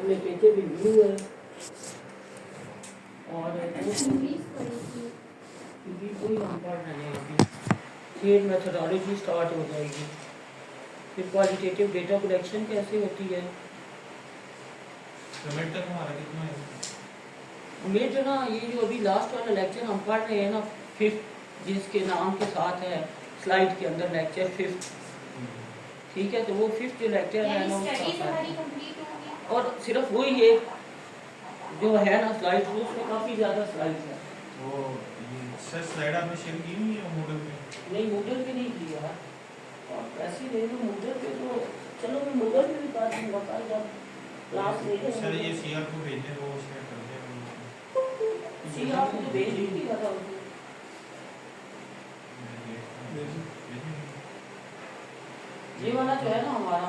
में पेचे भी ब्लू है और कोई हम पढ़ रहे हैं अभी फिर मेथोडोलॉजी स्टार्ट हो जाएगी। फिर क्वालिटेटिव डेटा कलेक्शन कैसे होती है। पेमेंट तक हमारा कितना है? उम्मीद जो ना ये जो अभी लास्ट वाला लेक्चर हम पढ़ रहे हैं ना फिफ्थ, जिसके नाम के साथ है स्लाइड के अंदर लेक्चर फिफ्थ, ठीक है। तो वो फिफ्थ जो लेक्चर है ना और सिर्फ वही है जो है ना स्लाइड, उसमें काफ़ी ज़्यादा स्लाइड है। वो सर स्लाइड आपने शेयर की हुई है मूडल में? नहीं मूडल पे नहीं किया और ऐसे ले लो मूडल पे तो चलो मैं मूडल पे भी बात दूंगा कल जब क्लास ले लेंगे। सर ये सीआर को भेजने वो शेयर कर दें। सीआर को तो भेज ही दिया था उसने। ये वाला जो है ना हमारा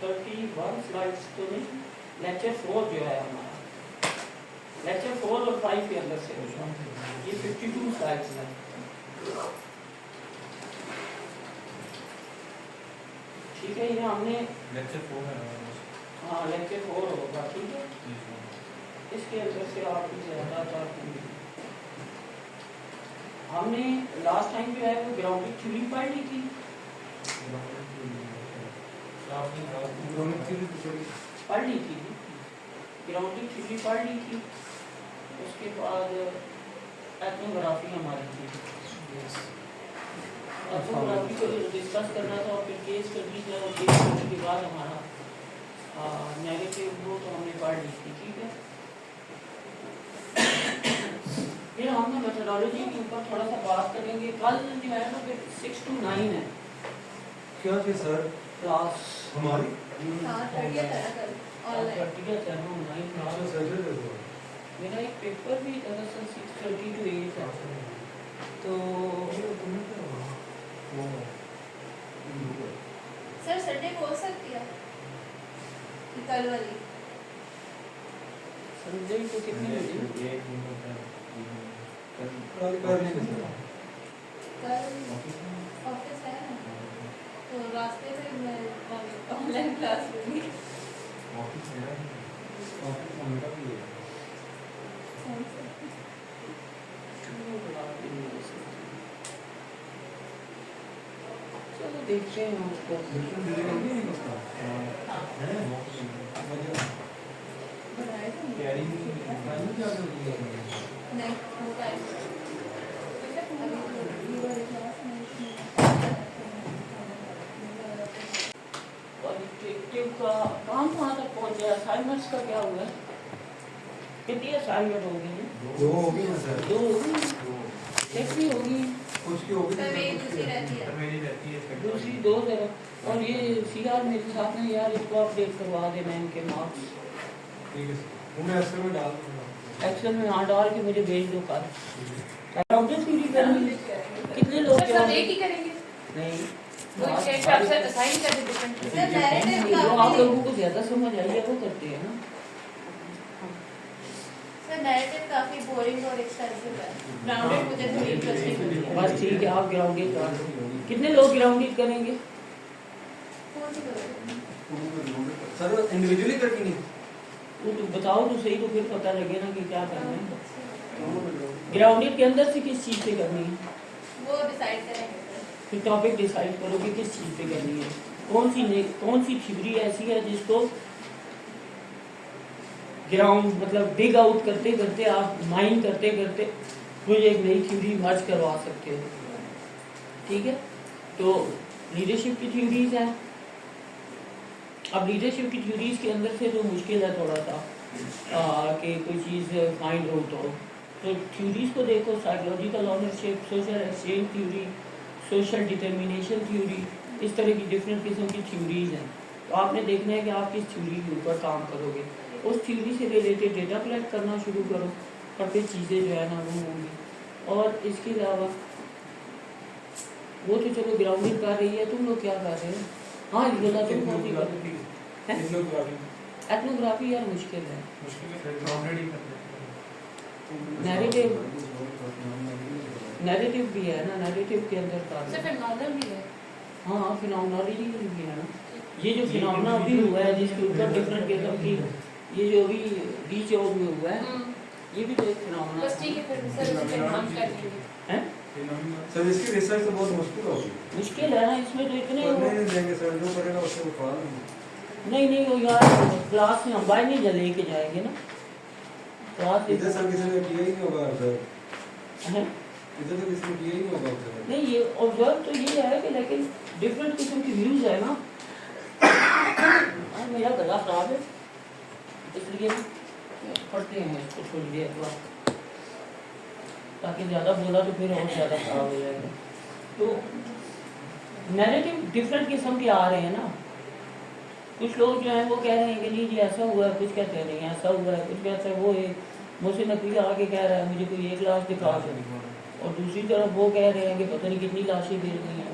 31 स्लाइड्स तो नहीं, लेक्चर 4 जो है हमारा लेक्चर 4 और 5 के अंदर से ये 52 स्लाइड्स है। ठीक है, ये हमने लेक्चर 4 है। हाँ लेक्चर 4 होगा, ठीक है। इसके अंदर से आप ज़्यादा हमने लास्ट टाइम जो है वो ग्राउंडिंग थ्योरी पढ़ ली थी। पढ़ ली थी ग्राउंडिंग थ्योरी पढ़ ली थी। उसके बाद एथनोग्राफी हमारी थी। एथनोग्राफी को डिस्कस करना था और फिर केस कर ली जाए और केस करने के बाद हमारा नेगेटिव वो तो हमने पढ़ ली थी, ठीक है। फिर हमने मेथोडोलॉजी के ऊपर थोड़ा सा बात करेंगे। कल जो है ना फिर 6 to 9 है। क्या थे सर क्लास हमारी? मेरा एक पेपर भी दरअसल 6:30 to 8 है। तो सर संडे को हो सकती है कल वाली? संडे को कितने बजे? कल ऑफिस है ना, तो रास्ते में मैं ऑनलाइन क्लास लूँगी। चलो देखते हैं उसको। नहीं होगा क्वालिटेटिव का काम कहाँ तक पहुँच गया? असाइनमेंट्स का क्या हुआ? कितनी असाइनमेंट होगी? 2 होगी ना सर? 2 होगी, एक भी होगी, उसकी होगी सर मेरी दूसरी रहती है। मेरी रहती है दूसरी 2 जरा। और ये सीआर मेरे साथ में यार इसको अपडेट करवा देना इनके मार्क्स। ठीक है सर, वो मैं एक्सेल में डाल दूंगा। एक्सेल में हाँ डाल के मुझे भेज दो कल। काउंटर थ्योरी करनी कितने लोग सर सब एक ही करेंगे? नहीं वो एक आपसे असाइन कर दे डिफरेंट। सर नैरेटिव जो आप लोगों को ज्यादा समझ आई है वो करते हैं ना। सर नैरेटिव काफी बोरिंग और एक्सपेंसिव है। ग्राउंडेड मुझे थोड़ी इंटरेस्टिंग लगी। बस ठीक है, आप ग्राउंडेड कर दो। कितने लोग ग्राउंडेड करेंगे? कौन सी करोगे? सर इंडिविजुअली करके नहीं? वो तो बताओ तो सही, तो फिर पता लगे ना कि क्या करना है। ग्राउंडेड के अंदर से किस चीज़ पे करनी है? वो डिसाइड करेंगे सर। फिर टॉपिक डिसाइड करो कि किस चीज़ पे करनी है। कौन सी थ्योरी ऐसी है जिसको ग्राउंड मतलब डिग आउट करते करते आप माइन करते करते कोई एक नई थ्योरी मर्ज करवा सकते हो, ठीक है। तो लीडरशिप की थ्योरीज है। अब लीडरशिप की थ्योरीज के अंदर से जो मुश्किल है थोड़ा सा कि कोई चीज़ फाइंड आउट हो, तो थ्योरीज को देखो। Psychological ownership, social exchange theory, social determination theory, इस तरह की डिफरेंट किस्म की थ्योरीज हैं। तो आपने देखना है कि आप किस थ्योरी के ऊपर काम करोगे। उस थ्योरी से रिलेटेड डेटा कलेक्ट करना शुरू करो और फिर चीज़ें जो है ना वो होंगी। और इसके अलावा वो तो चलो ग्राउंडिंग कर रही है, तुम लोग क्या कर रहे हो? हाँ बोला तुम कौन सी कर रही है? एथनोग्राफी यार मुश्किल है। नैरेटिव भी है ना, नैरेटिव के अंदर का सर फिनोमेनल भी है। हाँ फिनोमेनोलॉजी भी है ना। ये जो फिनोमेना अभी हुआ है जिसके ऊपर डिफरेंट किस्म की ये जो अभी बीच रोड में हुआ है ये भी तो एक फिनोमेना बस ठीक है फिर सर इसे कंफर्म कर लेंगे। है। सर इसकी रिसर्च तो बहुत मुश्किल होगी। मुश्किल है ना इसमें तो इतने पढ़ने नहीं देंगे सर, जो करेगा उससे वो पढ़ा लेंगे। नहीं वो यार क्लास में हम बाहर नहीं लेके जाएंगे ना क्लास इधर सर किसी ने किया ही नहीं होगा सर, है। इधर तो किसी ने किया ही नहीं होगा सर। नहीं ये ऑब्जर्व तो ये है कि लेकिन डिफरेंट किस्म की व्यूज है ना। मेरा गला खराब है इसलिए पढ़ते हैं इसको थोड़ी देर बाद, ताकि ज़्यादा बोला तो फिर और ज़्यादा खराब हो जाएगा। तो नैरेटिव डिफरेंट किस्म के आ रहे हैं ना। कुछ लोग जो हैं वो कह रहे हैं कि नहीं जी ऐसा हुआ है, कुछ कहते हैं नहीं ऐसा हुआ है, कुछ कहते हैं वो एक मुझसे नकली आके कह रहा है मुझे कोई एक लाश दिखा दो, और दूसरी तरफ वो कह रहे हैं कि पता नहीं कितनी लाशें गिर गई हैं।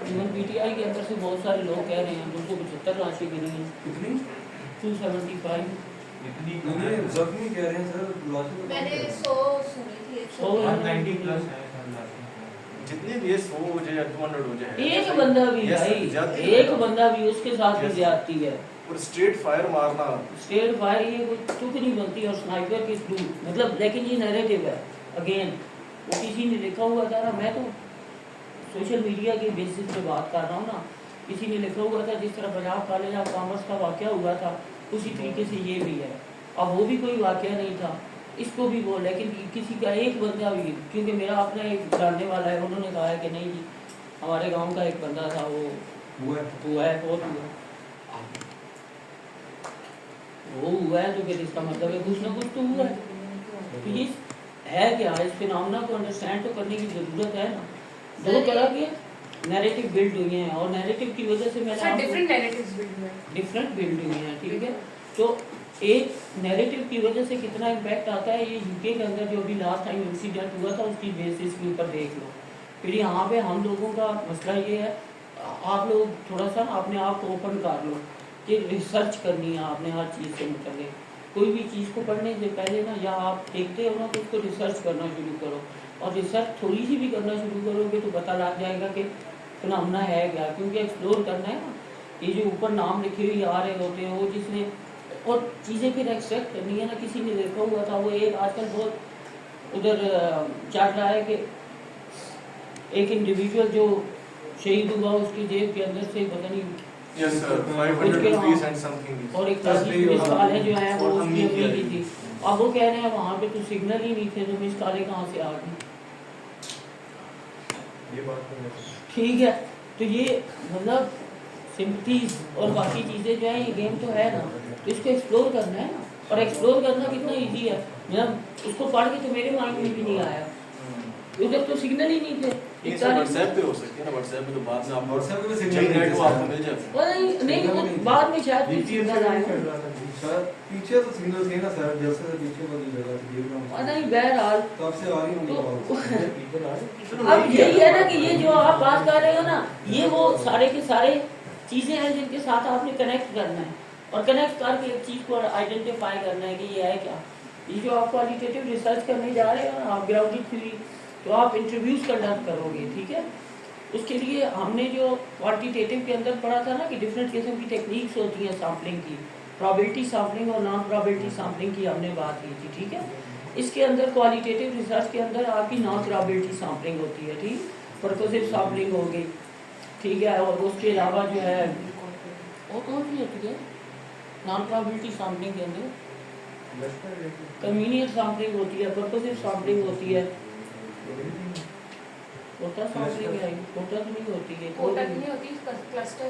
इवन पीटीआई के अंदर से बहुत सारे लोग कह रहे हैं 275 लाशें गिरी हैं, कितनी 275। इतनी नहीं जख्मी कह रहे हैं सर, लाशें तो मैंने कम है। 100 सुनी थी 100 90 प्लस है सर लास्ट जितने भी 100 हो जाए या 200 हो जाए, एक बंदा भी Yes, भाई, ज्यादती एक है। बंदा भी उसके साथ भी Yes. ज्यादती है। और स्ट्रेट फायर मारना, स्टेट फायर ये कोई चुप नहीं बनती, और स्नाइपर की थ्रू मतलब, लेकिन ये नैरेटिव है अगेन। वो किसी ने लिखा हुआ था ना, मैं तो सोशल मीडिया के बेसिस पे बात कर रहा हूँ ना, किसी ने लिखा हुआ था जिस तरह पंजाब कॉलेज ऑफ कॉमर्स का वाकया हुआ था उसी तरीके से ये भी है। अब वो भी कोई वाकया नहीं था, इसको भी वो, लेकिन किसी का एक बंदा भी, क्योंकि मेरा अपना एक जानने वाला है, उन्होंने कहा है कि नहीं जी हमारे गांव का एक बंदा था वो हुआ है बहुत हुआ है, तो फिर इसका मतलब है कुछ ना कुछ तो हुआ है। तो ये है क्या, इस फिनोमेना को अंडरस्टैंड तो करने की जरूरत है ना। दो तरह के नैरेटिव बिल्ड हुए हैं, और नैरेटिव की वजह से मैंने डिफरेंट नैरेटिव्स बिल्ड हुए हैं। डिफरेंट बिल्ड हुए हैं, ठीक है। तो एक नैरेटिव की वजह से कितना इम्पैक्ट आता है, ये यूके के अंदर जो भी लास्ट टाइम इंसिडेंट हुआ था उसकी बेसिस के ऊपर देख लो। फिर यहाँ पे हम लोगों का मसला ये है, आप लोग थोड़ा सा अपने आप को ओपन कर लो कि रिसर्च करनी है आपने हर चीज़ से मुतल्लिक। कोई भी चीज़ को पढ़ने से पहले ना, या आप देखते हो ना तो उसको रिसर्च करना शुरू करो, और रिसर्च थोड़ी सी भी करना शुरू करोगे तो पता लग जाएगा कि फिनोमेना है क्या, क्योंकि एक्सप्लोर करना है ना। ये जो ऊपर नाम लिखे हुए आ रहे होते हैं वो जिसने, और चीज़ें फिर एक्सट्रैक्ट करनी है ना। किसी ने देखा हुआ था वो एक आजकल बहुत उधर चल रहा है कि एक इंडिविजुअल जो शहीद हुआ उसकी जेब के अंदर से पता नहीं, yes sir, 500 rupees and something. और एक ताजी पुलिस वाले जो है वो और उसकी हमने अपील किया की थी। अब वो कह रहे हैं वहाँ पे तो सिग्नल ही नहीं थे, तो मिस कॉलें कहाँ से आ गई। ये बात तो है। ठीक है, तो ये मतलब सिंपथीज और बाकी चीज़ें जो है, ये गेम तो है ना, तो इसको एक्सप्लोर करना है ना। और एक्सप्लोर करना कितना इजी है, मतलब उसको पढ़ के तो मेरे माइंड में भी नहीं आया, उधर तो सिग्नल ही नहीं थे। ये सर व्हाट्सएप पे हो सकती है ना, व्हाट्सएप पे तो बाद में आप WhatsApp पे भी सिग्नल signal नेट नहीं आपको है। मिल जाता है। और नहीं वो बाद में शायद भी सिग्नल आया। सर पीछे तो सिग्नल थे ना सर, जैसे से पीछे वाली जगह से देख रहा और हूँ नहीं बहरहाल, तब से आ रही होंगी तो आवाज। अब यही है ना कि ये जो आप बात कर रहे हो ना, ये वो सारे के सारे चीजें हैं जिनके साथ आपने कनेक्ट करना है, और कनेक्ट करके एक चीज को आइडेंटिफाई करना है कि ये है क्या। ये जो आप क्वालिटेटिव रिसर्च करने जा रहे हो ना, आप ग्राउंडेड थ्योरी, तो आप इंटरव्यूज कंडक्ट करोगे, ठीक है। उसके लिए हमने जो क्वांटिटेटिव के अंदर पढ़ा था ना कि डिफरेंट किस्म की टेक्निक्स होती हैं सैम्पलिंग की, प्रोबेबिलिटी सैम्पलिंग और नॉन प्रोबेबिलिटी सैम्पलिंग की हमने बात की थी, ठीक है। इसके अंदर क्वालिटेटिव रिसर्च के अंदर आपकी नॉन प्रोबेबिलिटी सैम्पलिंग होती है, ठीक, पर्पसिव सैम्पलिंग हो गई, ठीक है। और उसके अलावा जो है वो कौन सी होती है नॉन प्रोबेबिलिटी सैम्पलिंग के अंदर, कन्वीनियंट सैम्पलिंग होती है, पर्पसिव सैम्पलिंग होती है, कोटा सैम्पलिंग है, कोटा तो नहीं होती है, कोटा की नहीं होती, क्लस्टर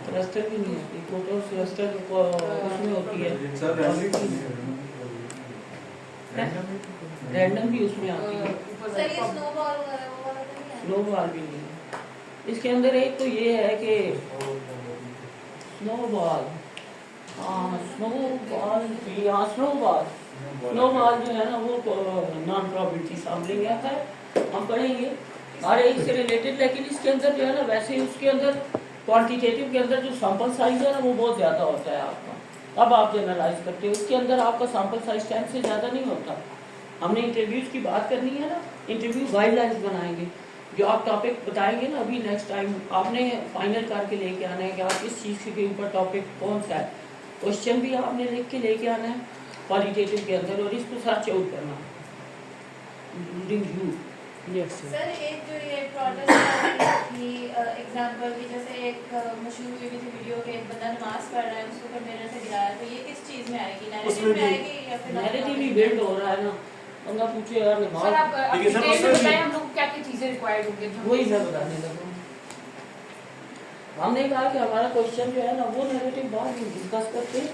क्लस्टर भी नहीं होती, कोटा और क्लस्टर उसमें होती है, सर रैंडम भी उसमें आती है, सर ये स्नोबॉल वगैरह वो वाला तो नहीं है। स्नोबॉल भी नहीं है। इसके अंदर एक तो ये है कि स्नोबॉल, स्नोबॉल जो है ना वो नॉन प्रोबेबिलिटी सैम्पलिंग है, हम पढ़ेंगे हर एक से रिलेटेड। लेकिन इसके अंदर जो है ना, वैसे उसके अंदर क्वांटिटेटिव के अंदर जो सैंपल साइज है ना वो बहुत ज़्यादा होता है आपका, अब आप जनरलाइज करते हो। उसके अंदर आपका सैंपल साइज 10 से ज़्यादा नहीं होता। हमने इंटरव्यूज़ की बात करनी है ना, इंटरव्यू गाइडलाइंस बनाएंगे, जो आप टॉपिक बताएंगे ना अभी नेक्स्ट टाइम आपने फाइनल करके लेके आना है कि आप इस चीज़ के ऊपर टॉपिक कौन सा है। क्वेश्चन भी आपने लिख के लेके आना है क्वालिटेटिव के अंदर और इसको सर्च आउट करना इंक्लूडिंग यू। यस सर एक जो ये प्रोटेस्ट की एग्जांपल की जैसे एक मशहूर हुई थी वीडियो के एक बंदा नमाज पढ़ रहा है उसके ऊपर मिरर से गिराया, तो ये किस चीज में आएगी, नैरेटिव में आएगी या फिर नैरेटिव भी बिल्ड हो रहा है ना। बंदा पूछे यार सर नमाज, आप लेकिन सर डिटेल में उसमें बताएं हम लोग को क्या क्या चीजें रिक्वायर्ड होंगी। वही मैं बताने लगा। हमने कहा कि हमारा क्वेश्चन जो है ना वो नैरेटिव बाद में डिस्कस करते हैं।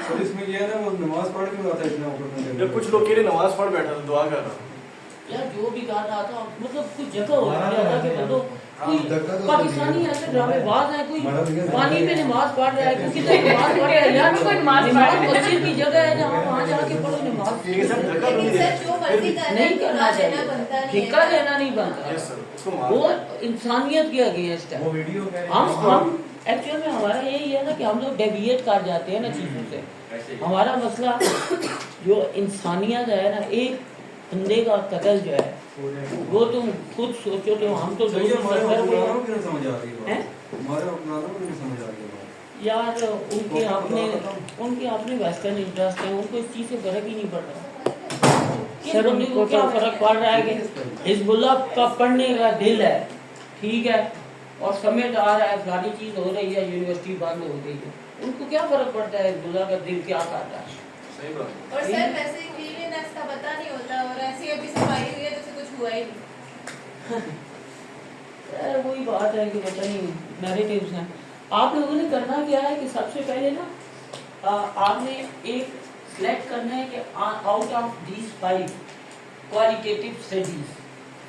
सर इसमें ये है ना, वो नमाज पढ़ के आता है इतना ऊपर जब कुछ लोग के लिए नमाज पढ़ बैठा था, दुआ कर रहा यार जो भी कर रहा था मतलब कुछ जगह हो रहा था कि बंदो कोई धक्का तो पाकिस्तानी ऐसे ड्रामेबाज है, कोई मैडम, ये पानी पे नमाज पढ़ रहा है, कोई किधर नमाज पढ़ रहा है यार, कोई नमाज पढ़ रहा है। मस्जिद की जगह है जहाँ वहाँ जाके पढ़ो नमाज। लेकिन सर धक्का तो नहीं लेकिन सर देना। जो मर्जी करना नहीं करना चाहिए, बनता नहीं है। धिक्का देना नहीं बनता, यस सर, उसको वो मार इंसानियत के अगेंस्ट है। वो वीडियो कह रहे हैं हम एक्चुअल में हमारा यही है ना कि हम लोग डेविएट कर जाते हैं ना चीजों से। हमारा मसला जो इंसानियत है ना, एक बंदे का कत्ल जो है वो तुम खुद सोचो तो हम तो सही है, हमारे सफर हुक्मरानों में की नहीं समझ आ रही है हैं? बात। हमारे हुक्मरानों को नहीं समझ आ रही है बात। यार उनके अपने वेस्टर्न इंटरेस्ट है, उनको इस चीज से फर्क ही नहीं पड़ रहा। सर उनको क्या फर्क पड़ रहा है कि हिजबुल्लाह का पढ़ने का दिल है, ठीक है, और समेट आ रहा है, फलानी चीज हो रही है, यूनिवर्सिटी बंद हो गई है, उनको क्या फर्क पड़ता है हिजबुल्लाह का दिल क्या कर रहा है। सही बात। और सर वैसे क्लीनलीनेस का पता नहीं होता और ऐसी अभी सफाई हुई है जैसे कुछ हुआ ही नहीं। यार वही बात है कि पता नहीं नैरेटिव्स हैं। आप लोगों ने करना क्या है कि सबसे पहले ना आपने एक सिलेक्ट करना है कि out of these 5 qualitative studies,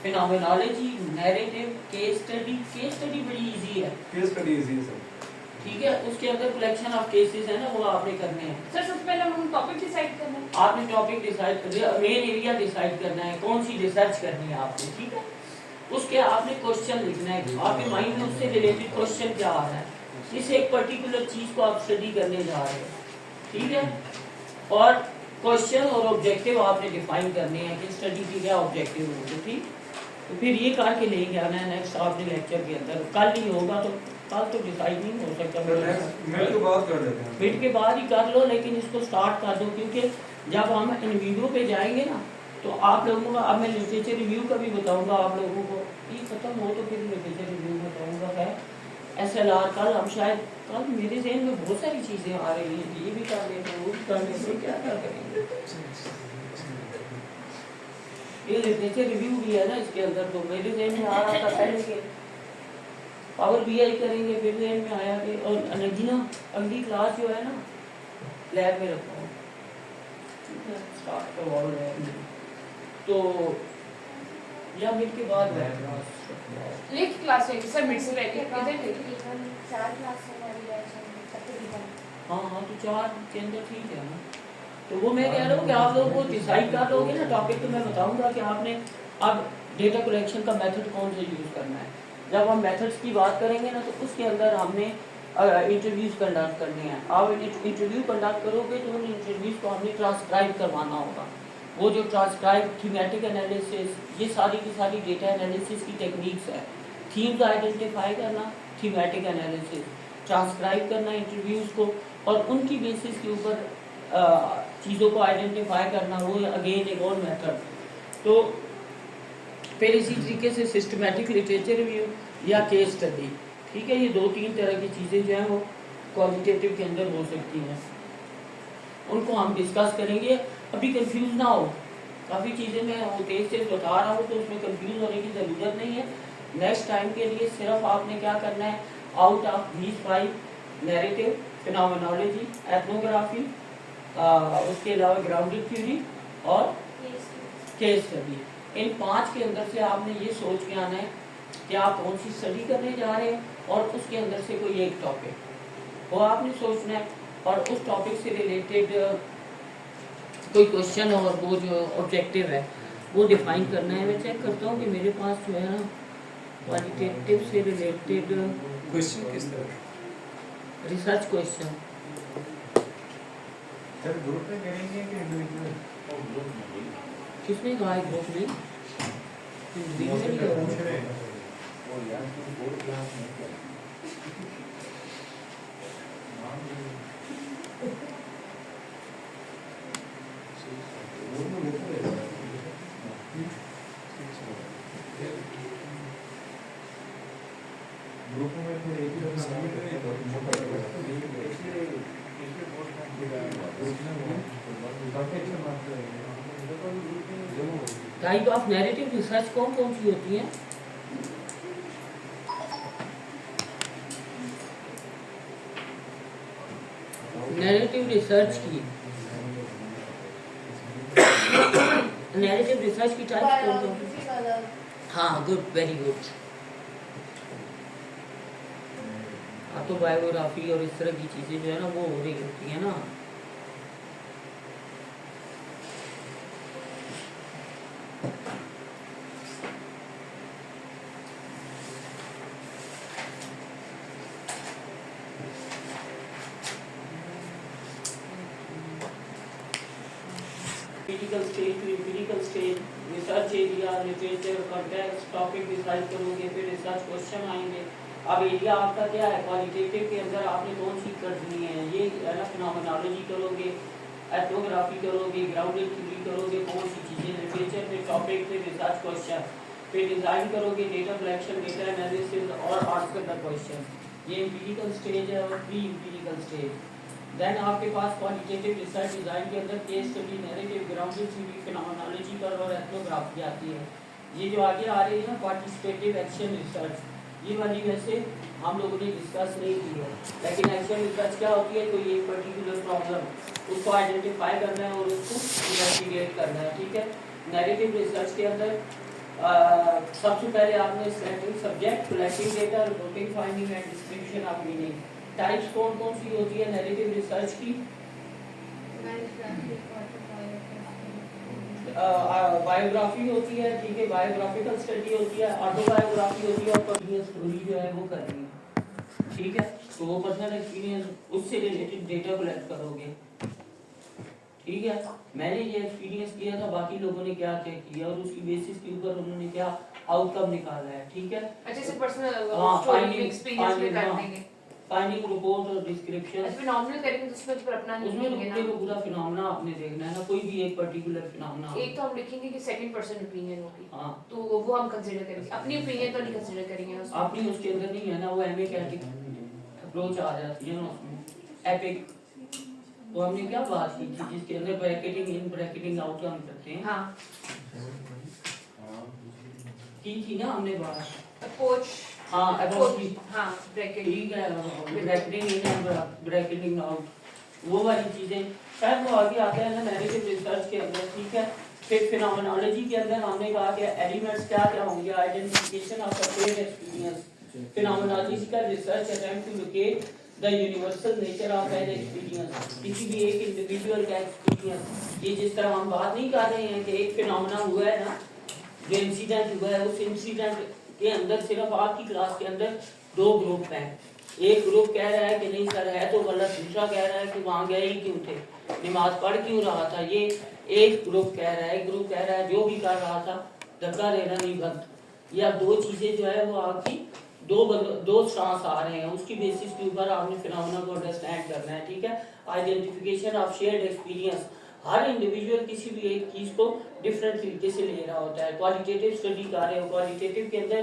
phenomenology, narrative, case study बड़ी इजी है, केस स्टडी इजी है सर। ठीक है, उसके अंदर कलेक्शन ऑफ केसेस है ना, वो आपने करने हैं। सर सबसे पहले हम टॉपिक डिसाइड करना है। आपने topic decide, main area decide करना है, कौन सी रिसर्च करनी है आपने, ठीक है। उसके आपने क्वेश्चन लिखना है, आपके माइंड में उससे रिलेटेड क्वेश्चन क्या आ रहा है, इस एक पर्टिकुलर चीज को आप स्टडी करने जा रहे हैं, ठीक है। और क्वेश्चन और ऑब्जेक्टिव आपने डिफाइन करने हैं कि स्टडी की क्या ऑब्जेक्टिव होंगे, ठीक। तो फिर ये करके लेके आना है नेक्स्ट आपने लेक्चर के अंदर। कल नहीं होगा तो कल तो डिसाइड नहीं हो सकता, मिनट के बाद कर देते हैं। मिनट के बाद ही कर लो, लेकिन इसको स्टार्ट कर दो, क्योंकि जब हम इन वीडियो पे जाएंगे ना तो आप लोगों का, अब मैं लिटरेचर रिव्यू का भी बताऊंगा आप लोगों को, ये खत्म हो तो फिर लिटरेचर रिव्यू बताऊंगा है। SLR कल हम शायद, कल मेरे जहन में बहुत सारी चीजें आ रही हैं, ये भी कर लेते हैं, वो भी कर लेते हैं, क्या क्या करेंगे। ये लिटरेचर रिव्यू भी है ना इसके अंदर, तो मेरे जहन में आ रहा था पहले के पावर BI करेंगे, फिर जहन में आया कि और अनजीना अगली क्लास जो है ना लैब में रखा स्टार्ट करवाओ लैब में, तो या मिड के बाद लैब क्लास लेट क्लास है सर, मिड से पहले इधर लेके 4 क्लास हमारी बैच है तकरीबन। हाँ तो 4 के अंदर ठीक है ना। तो वो मैं कह रहा हूँ कि आप लोगों को डिसाइड कर लोगे ना टॉपिक, तो मैं बताऊंगा कि आपने अब डेटा कलेक्शन का मेथड कौन सा यूज करना है। जब हम मेथड्स की बात करेंगे ना तो उसके अंदर हमने इंटरव्यूज कंडक्ट करने हैं। आप इंटरव्यू कंडक्ट करोगे तो उन इंटरव्यूज को हमने ट्रांसक्राइब करवाना होगा। वो जो ट्रांसक्राइब, थीमेटिक एनालिसिस, ये सारी की सारी डेटा एनालिसिस की टेक्निक्स है। थीम्स आइडेंटिफाई करना, थीमेटिक एनालिसिस, ट्रांसक्राइब करना इंटरव्यूज को और उनकी बेसिस के ऊपर चीज़ों को आइडेंटिफाई करना, वो अगेन एक और मेथड। तो फिर इसी तरीके से सिस्टमैटिक लिटरेचर रिव्यू या केस स्टडी, ठीक है। ये 2-3 तरह की चीज़ें जो हैं वो क्वालिटेटिव के अंदर हो सकती हैं, उनको हम डिस्कस करेंगे। अभी कंफ्यूज ना हो, काफ़ी चीज़ें मैं वो तेज से बता रहा हूँ तो उसमें कंफ्यूज होने की ज़रूरत नहीं है। नेक्स्ट टाइम के लिए सिर्फ आपने क्या करना है, out of these 5 narrative, phenomenology, ethnography, उसके अलावा ग्राउंडेड थ्योरी और केस स्टडी, इन 5 के अंदर से आपने ये सोच के आना है कि आप कौन सी स्टडी करने जा रहे हैं और उसके अंदर से कोई एक टॉपिक वो आपने सोचना है और उस टॉपिक से रिलेटेड कोई क्वेश्चन और वो जो ऑब्जेक्टिव है वो डिफाइन करना है। मैं चेक करता हूँ कि मेरे पास जो है ना क्वालिटेटिव से रिलेटेड क्वेश्चन किस तरह रिसर्च क्वेश्चन सर ग्रुप में करेंगे कि इंडिविजुअल? किसने कहा है ग्रुप में? इंडिविजुअली कर रहा हूँ। ग्रुप में फिर एक ही टाइप ऑफ नैरेटिव रिसर्च कौन कौन सी होती हैं? नैरेटिव रिसर्च की नैरेटिव रिसर्च की टाइप कौन कौन सी? बायोग्राफी वाला हाँ, गुड, वेरी गुड। ऑटोबायोग्राफी और इस तरह की चीजें जो है ना वो हो रही होती है ना। Critical stage to empirical stage, research area, literature, context, topic decide करोगे, फिर रिसर्च क्वेश्चन आएंगे। अब एरिया आपका क्या है? क्वालिटेटिव के अंदर आपने कौन सी करनी है? ये फिनोमेनोलॉजी करोगे, एथनोग्राफी करोगे, ग्राउंडेड थ्योरी करोगे, कौन सी चीजें? लिटरेचर, फिर टॉपिक, फिर रिसर्च क्वेश्चन, फिर डिजाइन करोगे, डेटा कलेक्शन, डेटा एनालिसिस और आंसर द क्वेश्चन। ये एम्पिरिकल स्टेज है और प्री एम्पिरिकल स्टेज। देन आपके पास क्वालिटेटिव रिसर्च डिजाइन के अंदर case study, narrative, grounded theory, phenomenological और एथनोग्राफी आती है। ये जो आगे आ रही है ना पार्टिसिपेटिव एक्शन रिसर्च, ये वाली वैसे हम लोगों ने डिस्कस नहीं की है, लेकिन एक्शन रिसर्च क्या होती है? कोई एक पर्टिकुलर प्रॉब्लम उसको आइडेंटिफाई करना है और उसको इन्वेस्टिगेट करना है, ठीक है। नैरेटिव रिसर्च के अंदर सबसे पहले आपने selecting subject, collecting data, reporting, finding and description of meaning. Types कौन कौन सी होती है नैरेटिव रिसर्च की? बायोग्राफी होती है, ठीक है, बायोग्राफिकल स्टडी होती है, ऑटोबायोग्राफी होती है और पर्सनल स्टोरी जो है वो करनी है, ठीक है। तो वो पर्सनल एक्सपीरियंस उससे रिलेटेड डेटा कलेक्ट करोगे, ठीक है। मैंने ये एक्सपीरियंस किया था, बाकी लोगों ने क्या क्या किया और उसकी बेसिस के ऊपर उन्होंने क्या आउटकम निकाला है, ठीक है। अच्छे से पर्सनल हाँ, स्टोरी एक्सपीरियंस में कर देंगे। फाइंडिंग, रिपोर्ट और डिस्क्रिप्शन। फिनोमिनल करेंगे तो उसमें तो फिर अपना नहीं उसमें लिखेंगे अपने को ना। पूरा फिनोमेना आपने देखना है ना, कोई भी एक पर्टिकुलर फिनोमेना। एक तो हम लिखेंगे कि सेकंड पर्सन ओपिनियन होगी, हाँ, तो वो हम कंसीडर करेंगे। अपनी ओपिनियन तो नहीं कंसीडर करेंगे उसमें। अपनी उसके अंदर नहीं है ना, वो एमए कैटेगरी अप्रोच आ जाती है ना उसमें। एपिक वो हमने क्या बात की थी जिसके अंदर ब्रैकेटिंग इन, ब्रैकेटिंग आउट हम करते हैं। हाँ, की थी ना हमने बात। अप्रोच, हाँ, अप्रोच की, हाँ, ब्रैकेट, ठीक है, bracketing in and bracketing out, वो वाली चीजें शायद वो आगे आता है ना नैरेटिव रिसर्च के अंदर, ठीक है। फिर फिनोमेनोलॉजी के अंदर हमने कहा कि एलिमेंट्स क्या क्या होंगे, identification of certain experience, phenomenological research attempt to locate the universal nature of an experience, किसी भी एक इंडिविजुअल का एक्सपीरियंस। ये जिस तरह हम बात नहीं कर रहे हैं कि एक फिनोमेना हुआ है ना, जो इंसिडेंट हुआ है, उस इंसिडेंट के अंदर सिर्फ आपकी क्लास के अंदर दो ग्रुप हैं। एक ग्रुप कह रहा है कि नहीं सर है तो गलत, दूसरा कह रहा है कि वहां गए ही क्यों थे, नमाज पढ़ क्यों रहा था। ये एक ग्रुप कह रहा है, एक ग्रुप कह रहा है जो भी कर रहा था धक्का देना नहीं बंद। या दो चीजें जो है वो आपकी दो स्टांस आ रहे हैं, उसकी बेसिस के ऊपर आपने फिनोमेना को अंडरस्टैंड करना है, ठीक है। Identification of shared experience, her individual किसी भी एक चीज को डिफरेंट तरीके से ले रहा होता है। क्वालिटेटिव स्टडी कर रहे हो, क्वालिटेटिव के अंदर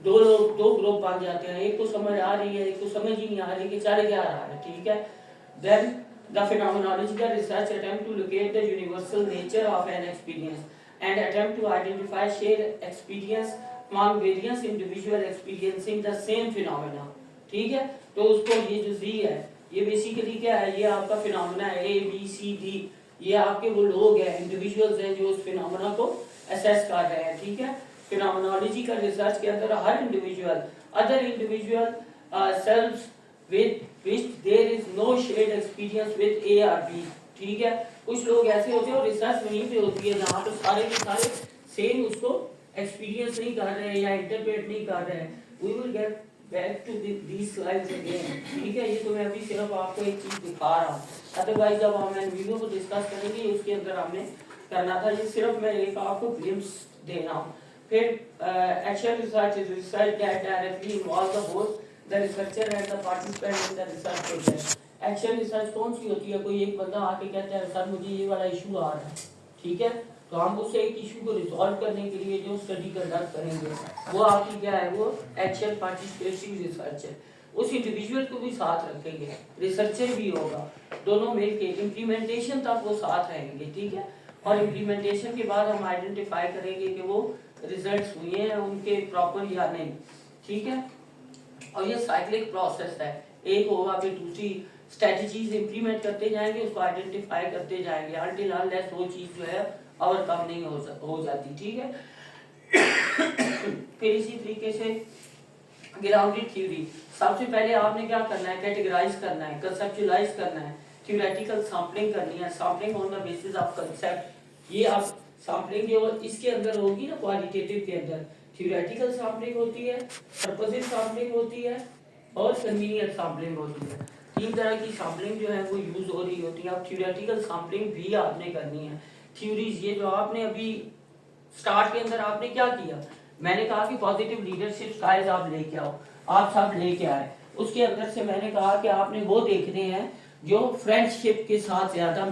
दो ग्रुप बन जाते हैं, एक को समझ आ रही है, एक को समझ ही नहीं आ रही कि चल क्या रहा है, ठीक है। Then the phenomenological research attempt to locate the universal nature of an experience and attempt to identify shared experience among various individual experiencing the same phenomena, ठीक है। तो उसको ये जो Z है ये बेसिकली क्या है, ये आपका फिनोमेना है, A B C D, ये आपके वो लोग हैं, इंडिविजुअल्स हैं जो उस फिनोमेना को असेस कर रहे हैं, ठीक है। फिनोमेनोलॉजी का रिसर्च के अंदर हर individual other individual self with which there is no shared experience with A or B, ठीक है। कुछ लोग ऐसे होते हैं और रिसर्च वहीं पे होती है जहाँ पे सारे के सारे सेम उसको एक्सपीरियंस नहीं कर रहे हैं या इंटरप्रेट नहीं कर रहे हैं। We will get back to these slides again, ठीक है। ये तो मैं अभी सिर्फ आपको एक चीज दिखा रहा हूँ, अदरवाइज जब हम वीडियो को डिस्कस करेंगे उसके अंदर हमने करना था, ये सिर्फ मैं एक आपको ग्लिम्स दे रहा हूँ। फिर action research is research that directly involve the host, the researcher and the participant in the research project, action research कौन सी होती है? कोई एक बंदा आके कहता है सर मुझे ये वाला इशू आ रहा है, ठीक है, तो हम उससे एक इशू को रिजॉल्व करने के लिए जो स्टडी कंडक्ट करेंगे वो आपकी क्या है, वो एक्शन पार्टिसिपेटिव रिसर्च है। उस इंडिविजुअल को भी साथ रखेंगे, रिसर्चर भी होगा, दोनों मिलके इम्प्लीमेंटेशन तक वो साथ रहेंगे, ठीक है। और इम्प्लीमेंटेशन के बाद हम आइडेंटिफाई करेंगे कि वो रिजल्ट्स हुए हैं उनके प्रॉपर या नहीं, ठीक है। और ये साइक्लिक प्रोसेस है, एक होगा फिर दूसरी स्ट्रेटजीज इंप्लीमेंट करते जाएंगे, उसको आइडेंटिफाई करते जाएंगे अनटिल अनलेस वो चीज जो है ओवरकम नहीं हो जाती, ठीक है। फिर इसी तरीके से ग्राउंडेड थ्योरी, सबसे पहले आपने क्या करना है, कैटेगराइज करना है, कंसेप्चुअलाइज करना है, थ्योरेटिकल सैंपलिंग करनी है, sampling on the basis of concept. ये आप सैंपलिंग जो इसके अंदर होगी ना, क्वालिटेटिव के अंदर थ्योरेटिकल सैंपलिंग होती है, पर्पसिव सैंपलिंग होती है और कन्वीनियंट सैंपलिंग होती है। तीन तरह की सैंपलिंग जो है वो यूज हो रही होती है। अब थ्योरेटिकल सैंपलिंग भी आपने करनी है, थ्योरीज ये जो आपने अभी स्टार्ट के अंदर आपने क्या किया, मैंने कहा कि पॉजिटिव लीडरशिप स्टाइल्स आप लेके आओ, आप सब लेके आए। उसके अंदर से मैंने कहा कि आपने वो देखने हैं जो फ्रेंडशिप के साथ ज्यादा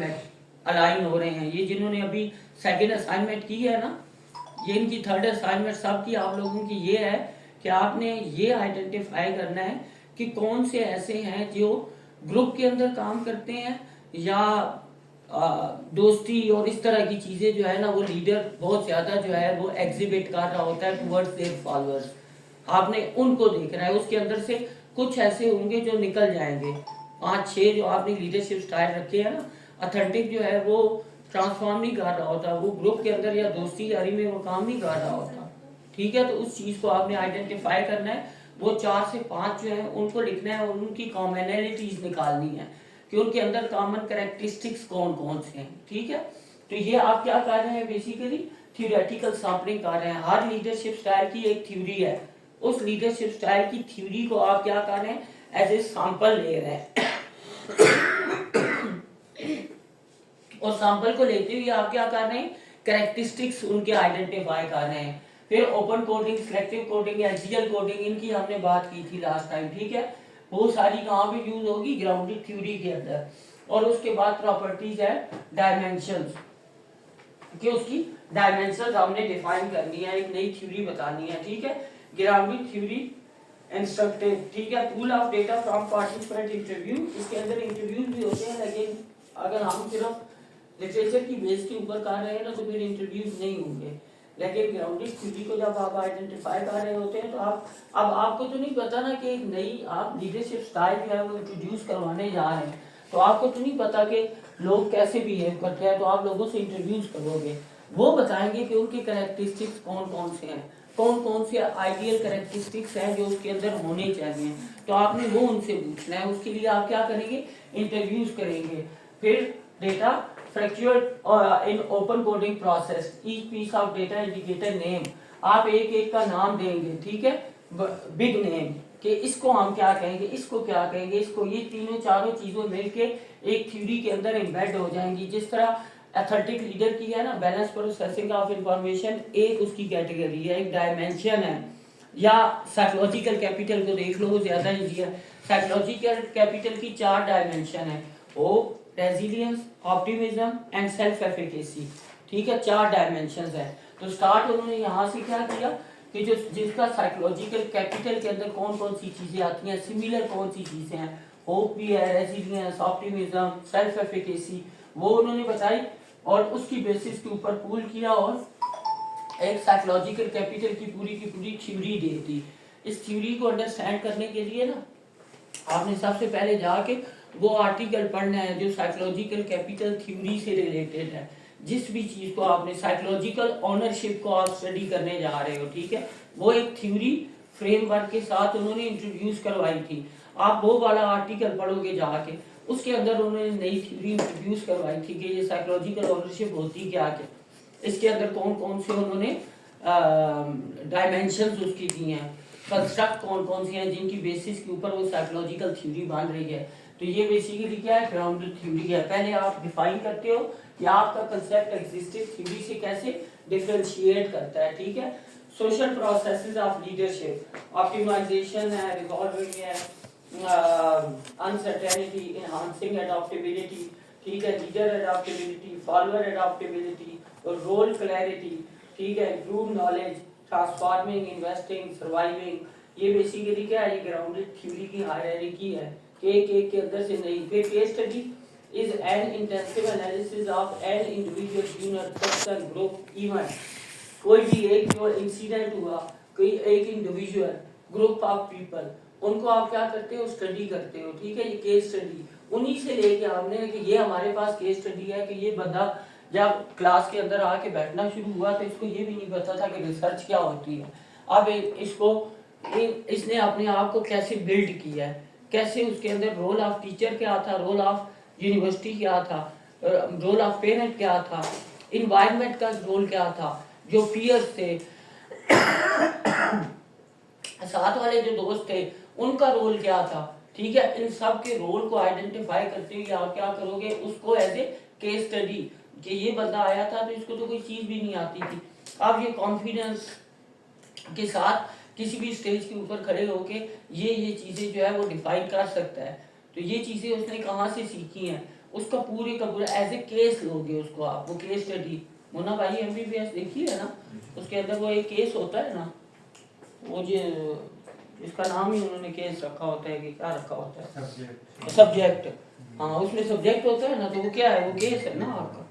अलाइन हो रहे हैं। ये जिन्होंने अभी सेकंड असाइनमेंट की है ना, ये इनकी थर्ड असाइनमेंट सबकी आप लोगों की ये है कि आपने ये आइडेंटिफाई करना है कि कौन से ऐसे हैं जो ग्रुप के अंदर काम करते हैं या दोस्ती और इस तरह की चीजें जो है ना, वो लीडर बहुत ज्यादा जो है वो एग्जिबिट कर रहा होता है टुवर्ड्स देयर फॉलोअर्स। आपने उनको देखना है, उसके अंदर से कुछ ऐसे होंगे जो निकल जाएंगे। 5-6 जो आपने लीडरशिप स्टाइल रखे हैं ना, ऑथेंटिक जो है वो ट्रांसफॉर्म नहीं कर रहा होता, वो ग्रुप के अंदर या दोस्ती यारी में वो काम नहीं कर रहा होता, ठीक है। तो उस चीज को आपने आइडेंटिफाई करना है, वो 4 से 5 जो है उनको लिखना है और उनकी कॉमनैलिटीज निकालनी है कि उनके अंदर कॉमन कैरेक्टरिस्टिक्स कौन कौन से हैं, ठीक है। तो ये आप क्या कर रहे हैं, बेसिकली थ्योरेटिकल सैंपलिंग कर रहे हैं। हर लीडरशिप स्टाइल की एक थ्योरी है, उस लीडरशिप स्टाइल की थ्योरी को आप क्या कर रहे हैं, एज ए सैंपल ले रहे हैं और सैंपल को लेते हुए आप क्या कर रहे हैं, कैरेक्टरिस्टिक्स उनके आइडेंटिफाई कर रहे हैं। फिर open coding, selective coding, axial coding, इनकी हमने बात की थी लास्ट टाइम, ठीक है। वो सारी कहाँ पे यूज होगी, ग्राउंडेड थ्योरी के अंदर। और उसके बाद प्रॉपर्टीज है डायमेंशंस, कि उसकी डायमेंशंस हमने डिफाइन करनी है, एक नई थ्योरी बतानी है, ठीक है। ग्राउंडेड थ्योरी इंस्ट्रक्टिव, ठीक है। Pool of data from participant interview, इसके अंदर इंटरव्यूज भी होते हैं, लेकिन अगर हम सिर्फ लिटरेचर की बेस के ऊपर कर रहे हैं ना तो फिर इंटरव्यूज नहीं होंगे। लेकिन ग्राउंडेड थ्योरी को जब आप आइडेंटिफाई कर रहे होते हैं तो आप, अब आपको तो नहीं पता ना कि एक नई आप लीडरशिप स्टाइल जो है वो इंट्रोड्यूस करवाने जा रहे हैं, तो आपको तो नहीं पता कि लोग कैसे बिहेव करते हैं, तो आप लोगों से इंटरव्यूज करोगे, वो बताएंगे कि उनके कैरेक्टरिस्टिक्स कौन कौन से हैं, कौन कौन से आइडियल कैरेक्टरिस्टिक्स हैं जो उसके अंदर होने चाहिए, तो आपने वो उनसे पूछना है। उसके लिए आप क्या करेंगे, इंटरव्यूज करेंगे। फिर data fractured in open coding process, each piece of data indicator name, आप एक एक का नाम देंगे, ठीक है, बिग नेम, कि इसको हम क्या कहेंगे, इसको क्या कहेंगे, इसको, ये तीनों चारों चीजों मिलके एक थ्योरी के अंदर एम्बेड हो जाएंगी। जिस तरह एथेटिक लीडर की है ना, बैलेंस प्रोसेसिंग ऑफ इंफॉर्मेशन, एक उसकी कैटेगरी है, एक डायमेंशन है। या साइकोलॉजिकल कैपिटल को देख लो, वो ज्यादा इजी है। साइकोलॉजिकल कैपिटल की 4 डायमेंशन है, hope, resilience, optimism and self efficacy, ठीक है, 4 डायमेंशंस है। तो स्टार्ट उन्होंने यहाँ से क्या किया कि जो जिसका साइकोलॉजिकल कैपिटल के अंदर कौन कौन सी चीजें आती हैं, सिमिलर कौन सी चीजें हैं, होप भी है, रेजिलियंस, ऑप्टिमिज्म, सेल्फ एफिकेसी, वो उन्होंने बताई और उसकी बेसिस के ऊपर पूल किया और एक साइकोलॉजिकल कैपिटल की पूरी थ्योरी दे दी। इस थ्योरी को अंडरस्टैंड करने के लिए ना आपने सबसे पहले जाके वो आर्टिकल पढ़ना है जो साइकोलॉजिकल कैपिटल थ्योरी से रिलेटेड है। जिस भी चीज को आपने साइकोलॉजिकल ओनरशिप को आप स्टडी करने जा रहे हो, ठीक है, वो एक थ्योरी फ्रेमवर्क के साथ उन्होंने इंट्रोड्यूस करवाई थी। आप वो वाला आर्टिकल पढ़ोगे जाके, उसके अंदर उन्होंने नई थ्योरी इंट्रोड्यूस करवाई थी कि ये साइकोलॉजिकल ओनरशिप होती क्या क्या, इसके अंदर कौन कौन से उन्होंने डायमेंशंस उसकी दी हैं, कंस्ट्रक्ट कौन कौन से हैं जिनकी बेसिस के ऊपर वो साइकोलॉजिकल थ्योरी बन रही है। तो ये बेसिकली क्या है, ग्राउंडेड थ्योरी है। पहले आप डिफाइन करते हो कि आपका कंसेप्ट एग्जिस्टिव थ्योरी से कैसे डिफरेंशिएट करता है, ठीक है। Social processes of leadership, optimization है, रिजॉल्विंग है, अनसर्टेनिटी, एनहांसिंग एडॉप्टेबिलिटी, ठीक है, leader adaptability, follower adaptability, role clarity, ठीक है, improve knowledge, transforming, investing, surviving. ये बेसिकली क्या है, ये ग्राउंडेड थ्योरी की हायरार्की है कि एक के अंदर से नहीं। फिर case study is an intensive analysis of an individual unit, person, group, event। कोई भी एक जो इंसिडेंट हुआ, कोई एक इंडिविजुअल, ग्रुप ऑफ पीपल, उनको आप क्या करते हो, स्टडी करते हो, ठीक है। ये केस स्टडी उन्हीं से लेके हमने कि ये हमारे पास केस स्टडी है कि ये बंदा जब क्लास के अंदर आके बैठना शुरू हुआ तो इसको ये भी नहीं पता था कि रिसर्च क्या होती है। अब इसने अपने आप को कैसे बिल्ड किया है, कैसे उसके अंदर रोल ऑफ टीचर क्या था, रोल ऑफ यूनिवर्सिटी क्या था, रोल ऑफ पेरेंट क्या था, इन्वायरमेंट का रोल क्या था, जो पीयर्स थे, साथ वाले जो दोस्त थे, उनका रोल क्या था, ठीक है। इन सब के रोल को आइडेंटिफाई करते हुए आप क्या करोगे, उसको एज ए केस स्टडी कि ये बंदा आया था तो इसको तो कोई चीज भी नहीं आती थी। अब ये कॉन्फिडेंस के साथ किसी भी स्टेज के ऊपर खड़े होके ये चीजें जो है वो डिफाइन कर सकता है। तो ये चीजें उसने कहाँ से सीखी हैं, उसका पूरे का पूरा एज ए केस लोगे उसको आप, वो केस स्टडी। मुन्ना भाई एमबीबीएस देखी है ना, उसके अंदर वो एक केस होता है ना, वो जो इसका नाम ही उन्होंने केस रखा होता है कि क्या रखा होता है, सब्जेक्ट। हाँ, उसमें सब्जेक्ट होता है ना, तो वो क्या है, वो केस है ना आपका,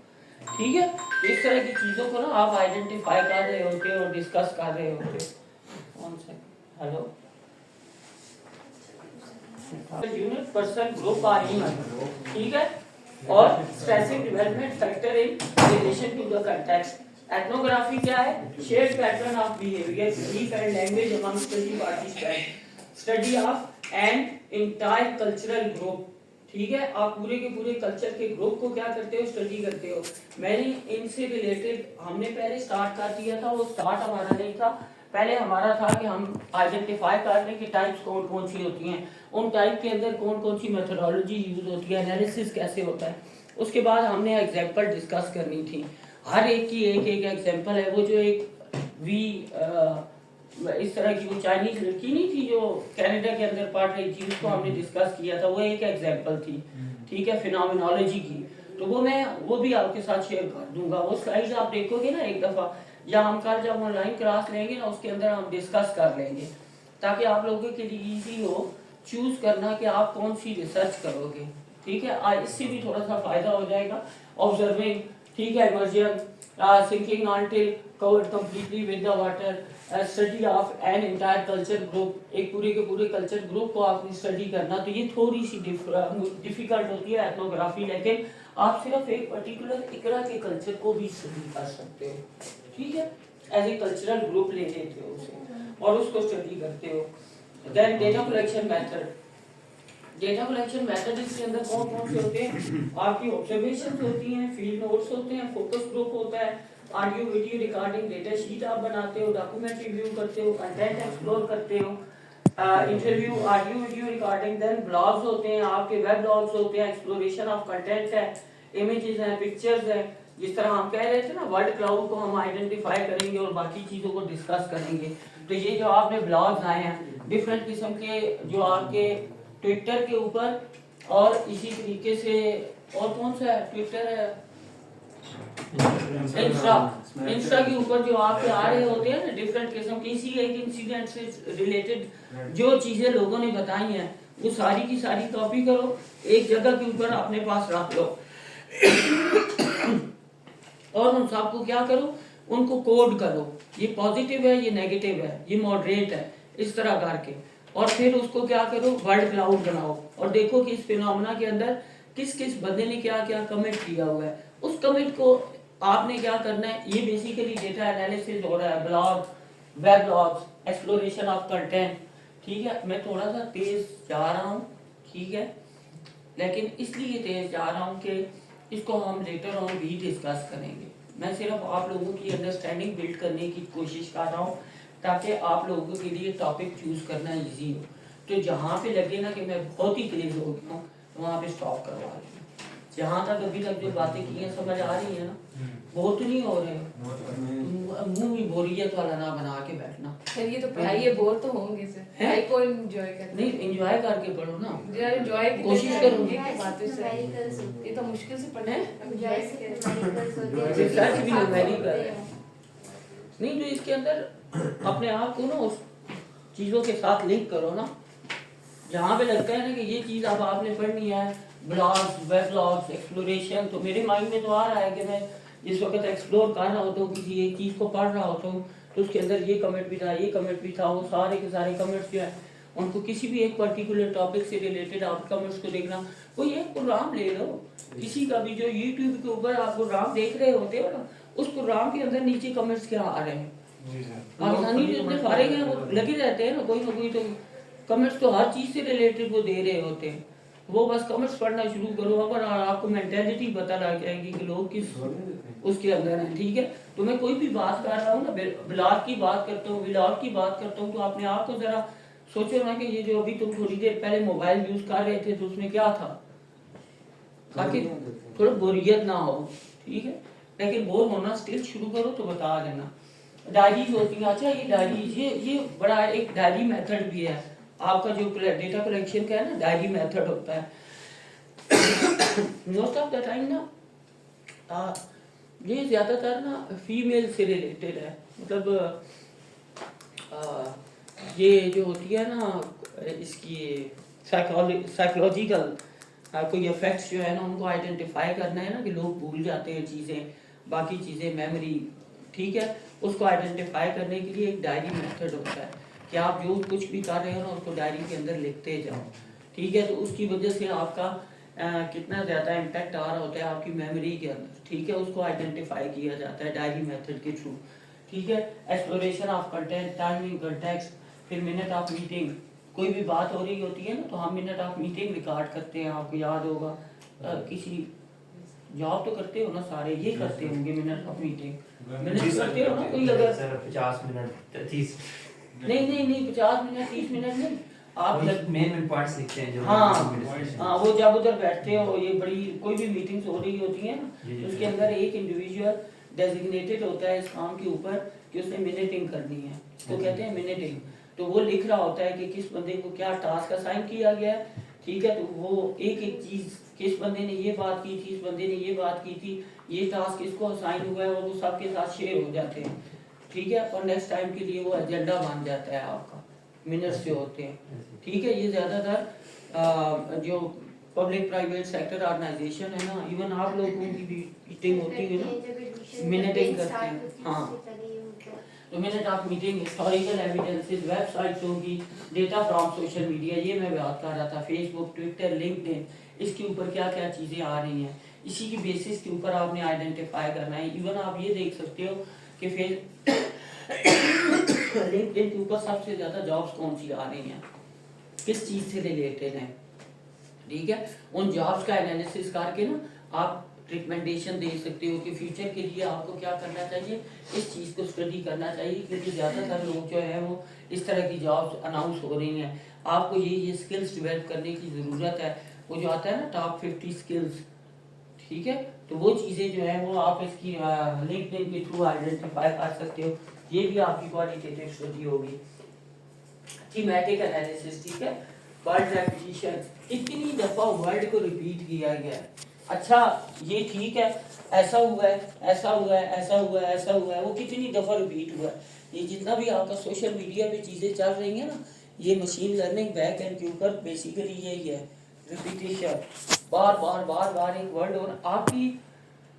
ठीक है। इस तरह की चीजों को ना आप आइडेंटिफाई कर रहे होते और डिस्कस कर रहे होते। हेलो, यूनिट, पर्सन, ग्रुप और इवेंट, ठीक है। और specific development factor in relation to the context. Ethnography क्या है, shared pattern of behaviour, belief and language among study participant, study of an entire cultural group, ठीक है। आप पूरे के पूरे कल्चर के ग्रुप को क्या करते हो, स्टडी करते हो। मैंने इनसे रिलेटेड हमने पहले स्टार्ट कर दिया था, वो स्टार्ट हमारा नहीं था, पहले हमारा था कि हम आइडेंटिफाई कर लें कि टाइप्स कौन कौन सी होती हैं, उन टाइप के अंदर कौन कौन सी मेथोडोलॉजी यूज होती है, एनालिसिस कैसे होता है। उसके बाद हमने एग्जांपल डिस्कस करनी थी, हर एक की एक एग्जांपल है। वो जो एक इस तरह की वो चाइनीज लड़की नहीं थी जो कनाडा के अंदर पढ़ रही थी, उसको हमने डिस्कस किया था, वो एक एग्जांपल थी, ठीक है, फिनोमेनोलॉजी की। तो वो भी आपके साथ शेयर कर दूंगा। वो स्लाइड्स आप देखोगे ना एक दफा, या हम कल जब ऑनलाइन क्लास लेंगे ना उसके अंदर हम डिस्कस कर लेंगे, ताकि आप लोगों के लिए इजी हो चूज करना कि आप कौन सी रिसर्च करोगे, ठीक है। इससे भी थोड़ा सा फायदा हो जाएगा। ऑब्जर्विंग, ठीक है, immersion, sinking until covered completely with the water, study of an entire culture group, एक पूरे के पूरे कल्चर ग्रुप को आपने स्टडी करना। तो ये थोड़ी सी डिफिकल्ट होती है एथनोग्राफी, लेकिन आप सिर्फ एक पर्टिकुलर इकरा के कल्चर को भी स्टडी कर सकते हो, ठीक है, एज ए कल्चरल ग्रुप ले लेते हो उसे और उसको स्टडी करते हो। Then data collection method, data collection method इसके अंदर कौन कौन से होते हैं, आपकी ऑब्जर्वेशंस होती हैं, फील्ड नोट्स होते हैं, फोकस ग्रुप होता है, audio video recording, data sheet आप बनाते हो, डॉक्यूमेंट रिव्यू करते हो, कंटेंट एक्सप्लोर करते हो, interview, audio video recording, then blogs होते हैं आपके, वेब ब्लॉग्स होते हैं, एक्सप्लोरेशन ऑफ कंटेंट है, इमेजेस हैं, पिक्चर्स हैं। जिस तरह हम कह रहे थे ना, वर्ड क्लाउड को हम आइडेंटिफाई करेंगे और बाकी चीजों को डिस्कस करेंगे। तो ये जो आपने ब्लॉग्स आए हैं डिफरेंट किस्म के, जो आपके ट्विटर के ऊपर, और इसी तरीके से और कौन सा है, ट्विटर है, इंस्टा के ऊपर जो आपके आ रहे होते हैं ना डिफरेंट किस्म के, इसी एक इंसिडेंट से रिलेटेड जो चीजें लोगों ने बताई हैं वो सारी की सारी कॉपी करो, एक जगह के ऊपर अपने पास रख लो और उन सबको क्या करो, उनको कोड करो, ये पॉजिटिव है, ये नेगेटिव है, ये मॉडरेट है, इस तरह करके। और फिर उसको क्या करो, वर्ड क्लाउड बनाओ और देखो कि इस फिनोमेना के अंदर किस किस बंदे ने क्या क्या कमेंट किया हुआ है। उस कमेंट को आपने क्या करना है, ये बेसिकली डेटा एनालिसिस हो रहा है, blog, web blogs, exploration of content, ठीक है। मैं थोड़ा सा तेज जा रहा हूँ, ठीक है, लेकिन इसलिए तेज जा रहा हूँ कि इसको हम लेटर ऑन भी डिस्कस करेंगे। मैं सिर्फ आप लोगों की अंडरस्टैंडिंग बिल्ड करने की कोशिश कर रहा हूँ ताकि आप लोगों के लिए टॉपिक चूज करना इजी हो। तो जहाँ पे लगे ना कि मैं बहुत ही तेज हो गया हूँ, तो वहाँ पे स्टॉप करवा लूँ। जहाँ तक अभी तक जो बातें की हैं समझ आ रही है ना, बहुत नहीं हो रहे मुंह भी बोरियत वाला ना बना के बैठना। सर ये तो पढ़ाई है, बोर तो होंगे सर, पढ़ाई को एंजॉय करना। नहीं एंजॉय करके पढ़ो ना, यार एंजॉय कोशिश करूंगी। बात है सर, ये तो मुश्किल से पढ़ना है, एंजॉय से रिसर्च भी मैरी कर रहे हैं। नहीं तो इसके अंदर अपने आप को ना उस चीज़ों के साथ लिंक करो ना, जहाँ पे लगता है ना कि ये चीज़ अब आपने पढ़नी है, ब्लॉग्स, वेब ब्लॉग्स, एक्सप्लोरेशन, तो मेरे माइंड में तो आ रहा है कि मैं जिस वक्त एक्सप्लोर कर रहा होता हूँ किसी एक चीज़ को पढ़ रहा होता हूँ, तो उसके अंदर ये कमेंट भी था, ये कमेंट भी था, वो सारे के सारे कमेंट्स जो है उनको किसी भी एक पर्टिकुलर टॉपिक से रिलेटेड आप कमेंट्स को देखना। कोई एक प्रोग्राम ले लो, किसी का भी जो यूट्यूब के ऊपर आप प्रोग्राम देख रहे होते हो ना, उस प्रोग्राम के अंदर नीचे कमेंट्स क्या आ रहे हैं, पाकिस्तानी जो इतने फारिग हैं वो लगे रहते हैं ना, कोई ना कोई तो कमेंट्स तो हर चीज़ से रिलेटेड वो दे रहे होते हैं। वो बस कमेंट्स पढ़ना शुरू करो, अगर आपको मेंटेलिटी पता लग जाएगी कि लोग किस उसके अंदर हैं, ठीक है। तो मैं कोई भी बात कर रहा हूँ ना, ब्लॉग की बात करता हूँ, व्लॉग की बात करता हूँ, तो अपने आप को जरा सोचो ना कि ये जो अभी तुम थोड़ी देर पहले मोबाइल यूज कर रहे थे तो उसमें क्या था, ताकि थोड़ा बोरियत ना हो, ठीक है। लेकिन बोर होना स्टिल शुरू करो तो बता देना। डायरीज होती है, अच्छा ये डायरी ये बड़ा एक डायरी मेथड भी है आपका, जो डेटा कलेक्शन का है ना, डायरी मेथड होता है। मोस्ट ऑफ द टाइम ना ये ज़्यादातर ना फीमेल से रिलेटेड है, मतलब ये जो होती है ना इसकी साइकोलॉजिकल कोई इफेक्ट्स जो है ना उनको आइडेंटिफाई करना है ना, कि लोग भूल जाते हैं चीज़ें, बाकी चीज़ें मेमोरी, ठीक है, उसको आइडेंटिफाई करने के लिए एक डायरी मेथड होता है कि आप जो कुछ भी कर रहे हो ना उसको डायरी के अंदर लिखते जाओ, ठीक है। तो उसकी वजह से आपका कितना ज़्यादा इम्पैक्ट आ रहा होता है आपकी मेमोरी के अंदर, ठीक है, उसको आइडेंटिफाई किया जाता है डायरी मेथड के थ्रू, ठीक है। Exploration of content, timing, context, फिर मिनट ऑफ मीटिंग, कोई भी बात हो रही होती है ना तो हम मिनट ऑफ मीटिंग रिकॉर्ड करते हैं, आपको याद होगा किसी जॉब तो करते हो ना सारे, ये करते होंगे मिनट ऑफ मीटिंग, मिनट करते हो ना कोई, अगर 50 मिनट 30 नहीं 50 मिनट 30 मिनट नहीं, आप मेन पॉइंट्स लिखते हैं जो हाँ वो जब उधर बैठते हो, ये बड़ी कोई भी मीटिंग्स हो रही होती है ना, तो उसके अंदर एक इंडिविजुअल डेजिग्नेटेड होता है इस काम के ऊपर कि उसने मिनटिंग करनी है, तो कहते हैं मिनटिंग। तो वो लिख रहा होता है कि किस बंदे को क्या टास्क असाइन किया गया है, ठीक है। तो वो एक एक चीज, किस बंदे ने ये बात की थी, इस बंदे ने ये बात की थी, ये टास्क इसको असाइन हुआ है, और वो सबके साथ शेयर हो जाते हैं, ठीक है। और नेक्स्ट टाइम के लिए वो एजेंडा बन जाता है आपका, मिनट्स जो होते हैं, ठीक है। ये ज़्यादातर जो पब्लिक प्राइवेट सेक्टर ऑर्गेनाइजेशन है ना, इवन आप लोगों की भी मीटिंग होती है ना, मिनटिंग करते हैं, हाँ। तो minute of meeting, historical evidences, websites होगी, डेटा फ्रॉम सोशल मीडिया, ये मैं बात कर रहा था, फेसबुक, ट्विटर, लिंक्डइन, इसके ऊपर क्या क्या चीज़ें आ रही हैं, इसी की बेसिस के ऊपर आपने आइडेंटिफाई करना है। इवन आप ये देख सकते हो कि लिंक्डइन के ऊपर सबसे ज़्यादा जॉब्स कौन सी आ रही हैं, किस चीज़ से रिलेटेड हैं, ठीक है। उन जॉब्स का एनालिसिस करके ना आप रिकमेंडेशन दे सकते हो कि फ्यूचर के लिए आपको क्या करना चाहिए, इस चीज़ को स्टडी करना चाहिए, क्योंकि ज़्यादातर लोग जो है वो इस तरह की जॉब्स अनाउंस हो रही हैं। आपको ये स्किल्स डेवलप करने की ज़रूरत है, वो जो आता है ना टॉप 50 स्किल्स, ठीक है। तो वो चीज़ें जो है वो आप इसकी लिंक्डइन के थ्रू आइडेंटिफाई कर सकते हो, ये भी आपकी क्वालिटेटिव स्टडी होगी। थीमेटिक एनालिसिस, ठीक है, वर्ड रेपिटेशन, कितनी दफ़ा वर्ड को रिपीट किया गया है, अच्छा ये ठीक है, ऐसा हुआ है, ऐसा हुआ है, ऐसा हुआ है, ऐसा हुआ है, वो कितनी दफ़ा रिपीट हुआ है। ये जितना भी आपका सोशल मीडिया पे चीज़ें चल रही हैं ना, ये मशीन लर्निंग बैक एंड के ऊपर बेसिकली यही है, रिपीटेशन, बार बार बार बार एक वर्ड। और आपकी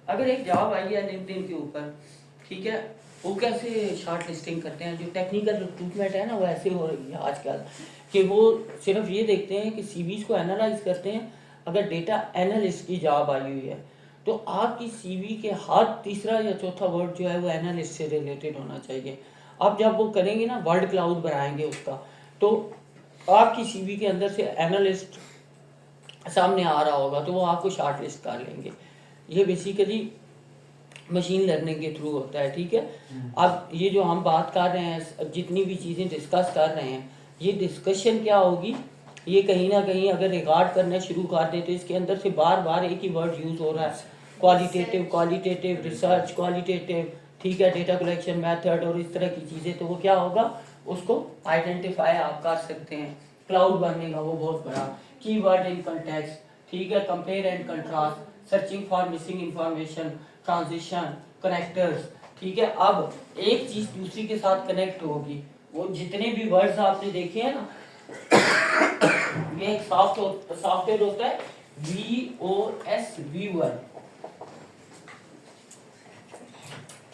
अगर एक जॉब आई है लिंक्डइन के ऊपर, ठीक है, वो कैसे शॉर्ट लिस्टिंग करते हैं, जो टेक्निकल रिक्रूटमेंट है ना वो ऐसे हो रही है आजकल कि वो सिर्फ ये देखते हैं कि सीवीज को एनालाइज करते हैं। अगर डेटा एनालिस्ट की जॉब आई हुई है तो आपकी सीवी के हर तीसरा या चौथा वर्ड जो है वो एनालिस्ट से रिलेटेड होना चाहिए। आप जब वो करेंगे ना, वर्ड क्लाउड बनाएंगे उसका, तो आपकी सीवी के अंदर से एनालिस्ट सामने आ रहा होगा तो वो आपको शॉर्ट लिस्ट कर लेंगे। ये बेसिकली मशीन लर्निंग के थ्रू होता है, ठीक है। अब ये जो हम बात कर रहे हैं, जितनी भी चीज़ें डिस्कस कर रहे हैं, ये डिस्कशन क्या होगी ये कहीं ना कहीं अगर रिकॉर्ड करना शुरू कर दे तो इसके अंदर से बार बार एक ही वर्ड यूज हो रहा है, क्वालिटेटिव, क्वालिटेटिव रिसर्च, क्वालिटेटिव, ठीक है, डेटा कलेक्शन मेथड और इस तरह की चीज़ें, तो वो क्या होगा, उसको आइडेंटिफाई आप कर सकते हैं। क्लाउड बनेगा वो बहुत बड़ा, कीवर्ड इन कंटेक्स्ट, ठीक है, compare and contrast, searching for missing information, transition, connectors, ठीक है। अब एक चीज दूसरी के साथ कनेक्ट होगी, वो जितने भी वर्ड्स आपने देखे हैं ना, ये एक सॉफ्टवेयर होता है VOS, व्यूअर,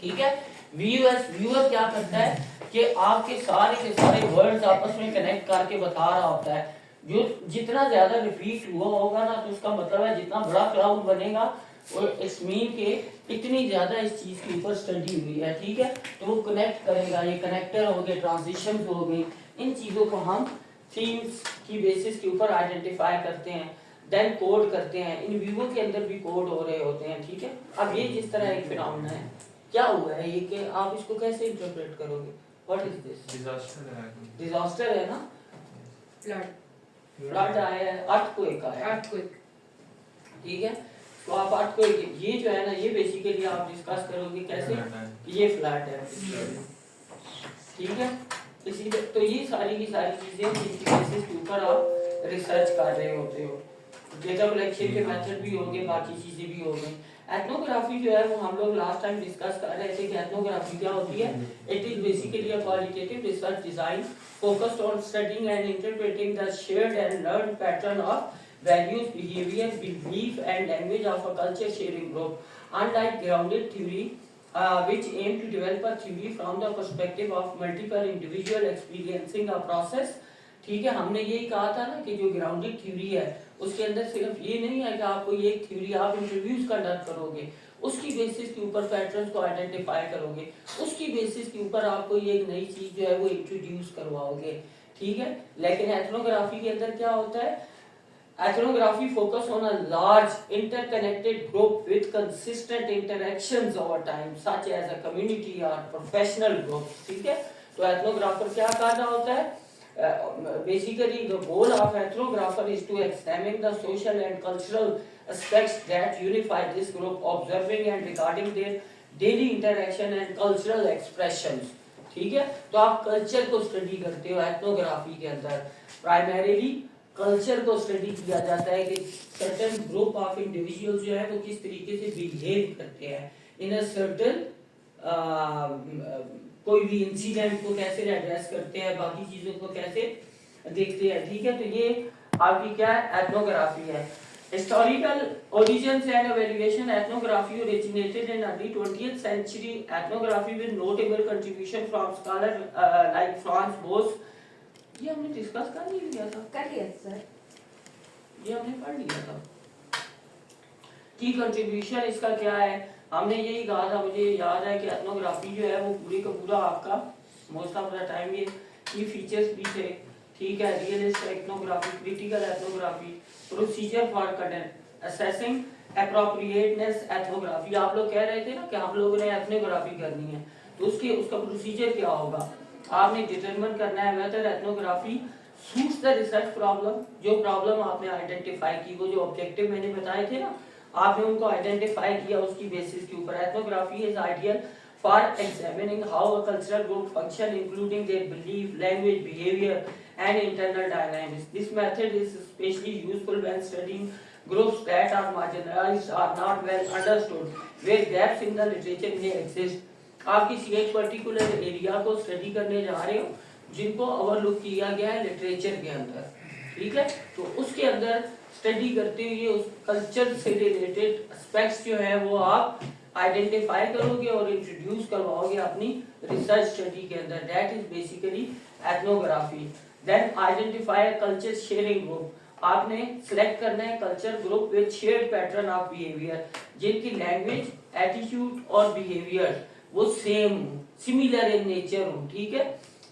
ठीक है। व्यूअर क्या करता है कि आपके सारे के सारे वर्ड्स आपस में कनेक्ट करके बता रहा होता है। जो जितना ज्यादा रिपीट हुआ होगा ना, तो उसका मतलब है जितना बड़ा क्लाउड बनेगा और इट्स मीन के इतनी ज्यादा इस चीज के ऊपर स्टडी हुई है, ठीक है। तो वो कनेक्ट करेगा, ये कनेक्टर हो गए, ट्रांजिशन हो गई, इन चीजों को हम थीम्स की बेसिस के ऊपर आइडेंटिफाई करते हैं, देन कोड करते हैं। इन व्यूअर के अंदर भी कोड हो रहे होते हैं, ठीक है। अब ये जिस तरह एक फिनोमेना है, क्या हुआ है ये कि आप इसको कैसे इंटरप्रेट करोगे? What is this? डिजास्टर है ना, फ्लड आया है, अर्थक्वेक आया है, ठीक है। तो आप अर्थक्वेक, ये जो है ना, ये बेसिकली आप डिस्कस करोगे कैसे, ये फ्लड है, ठीक है। इसी तो ये सारी की सारी चीजें जिसकी बेसिस के ऊपर आप रिसर्च कर रहे होते हो। डेटा कलेक्शन के मेथड भी होंगे, बाकी चीजें भी होंगी। एथनोग्राफी जो है वो हम लोग लास्ट टाइम डिस्कस कर रहे थे कि एथनोग्राफी क्या होती है। It is basically a qualitative research design focused on studying and interpreting the shared and learned pattern of values, behavior, belief and language of a culture sharing group. Unlike grounded theory, which aim to develop a theory from the perspective of multiple individual experiencing a process, ठीक है। हमने यही कहा था ना कि जो grounded theory है उसके अंदर सिर्फ ये नहीं है कि आपको ये एक थ्योरी आप इंटरव्यूज कंडक्ट करोगे, उसकी बेसिस के ऊपर पैटर्न्स को आइडेंटिफाई करोगे, उसकी बेसिस के ऊपर आपको ये एक नई चीज जो है वो इंट्रोड्यूस करवाओगे, ठीक है। लेकिन एथनोग्राफी के अंदर क्या होता है, ethnography focus on a large interconnected group with consistent interactions over time such as a community or professional group, ठीक है। तो ethnographer क्या कर रहा होता है, basically the goal of ethnographer is to examine the social and cultural aspects that unify this group, observing and recording their daily interaction and cultural expressions, ठीक है। तो आप कल्चर को स्टडी करते हो एथनोग्राफी के अंदर। प्राइमरीली कल्चर को स्टडी किया जाता है कि सर्टेन ग्रुप ऑफ इंडिविजुअल्स जो है वो किस तरीके से बिहेव करते हैं इन अ सर्टेन, कोई भी इंसिडेंट को कैसे एड्रेस करते हैं, बाकी चीजों को कैसे देखते हैं, ठीक है। तो ये आपकी क्या है, एथनोग्राफी है। Historical origins and evaluation, ethnography originated in early 20th century. Ethnography with notable contribution from scholars like Franz Boas. ये हमने डिस्कस कर नहीं लिया था, कर लिया सर, ये हमने पढ़ लिया था। की कंट्रीब्यूशन इसका क्या है, हमने यही कहा था, मुझे याद है कि एथनोग्राफी जो है वो पूरी का पूरा आपका मोस्ट ऑफ द टाइम ये की फीचर्स भी थे, ठीक है। Realist ethnography, critical ethnography, procedure for content assessing, appropriateness ethnography. आप लोग कह रहे थे ना कि आप लोगों ने एथनोग्राफी करनी है, तो उसका प्रोसीजर क्या होगा, आपने डिटरमिन करना है whether ethnography suits the research problem. जो प्रॉब्लम आपने आइडेंटिफाई की, वो जो ऑब्जेक्टिव मैंने बताए थे ना, आपने उनको आइडेंटिफाई किया, उसकी बेसिस के ऊपर ethnography is ideal for examining how a cultural group function including their belief, language, behaviour and internal dynamics. This method is especially useful when studying groups that are marginalized or not well understood, where gaps in the literature may exist. आप किसी एक particular area को study करने जा रहे हो जिनको overlook किया गया है लिटरेचर के अंदर, ठीक है। तो उसके अंदर स्टडी करते हुए उस कल्चर से रिलेटेड एस्पेक्ट्स जो है वो आप आइडेंटिफाई करोगे और इंट्रोड्यूस करवाओगे अपनी रिसर्च स्टडी के अंदर। That is basically ethnography. Then identify culture sharing group, आपने सिलेक्ट करना है culture group with shared pattern of behaviour, जिनकी लैंग्वेज, एटीट्यूड और बिहेवियर वो सेम सिमिलर इन नेचर हो, ठीक है।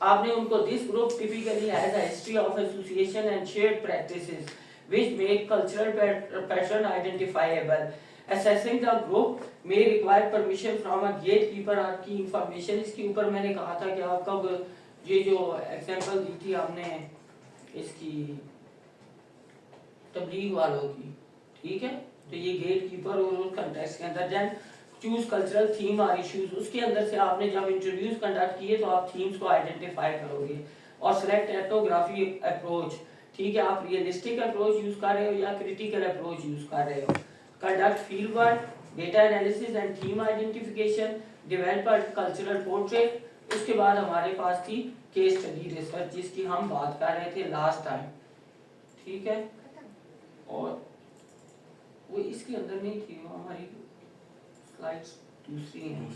आपने उनको this group typically has a history of association and shared practices which make cultural pattern identifiable. Assessing the group may require permission from a gatekeeper. आपकी information इसके ऊपर मैंने कहा था कि आपका ये जो एग्जांपल दी थी आपने इसकी तबलीग वालों की, ठीक है। तो ये गेट कीपर और उस कंटेक्स्ट के अंदर देन चूज कल्चरल थीम और इश्यूज, उसके अंदर से आपने जब इंटरव्यूज कंडक्ट किए तो आप थीम्स को आइडेंटिफाई करोगे और सिलेक्ट एथनोग्राफी अप्रोच, ठीक है। आप रियलिस्टिक अप्रोच यूज कर रहे हो या क्रिटिकल अप्रोच यूज कर रहे हो। Conduct field work, data analysis and theme identification, develop a cultural portrait. उसके बाद हमारे पास थी केस स्टडी रिसर्च जिसकी हम बात कर रहे थे लास्ट टाइम, ठीक है। और वो इसके अंदर नहीं थी, वो हमारी स्लाइड्स दूसरी हैं।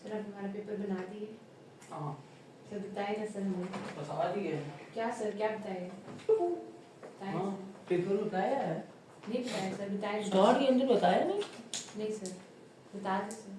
सर आप हमारा पेपर बना दिए? हाँ सर बताए ना सर हमें। बता दिए। क्या सर क्या बताए? बताए हाँ सर। पेपर बताया है, नहीं बताया सर, बताए स्टार्ट के अंदर बताया नहीं। नहीं सर, बता दें सर।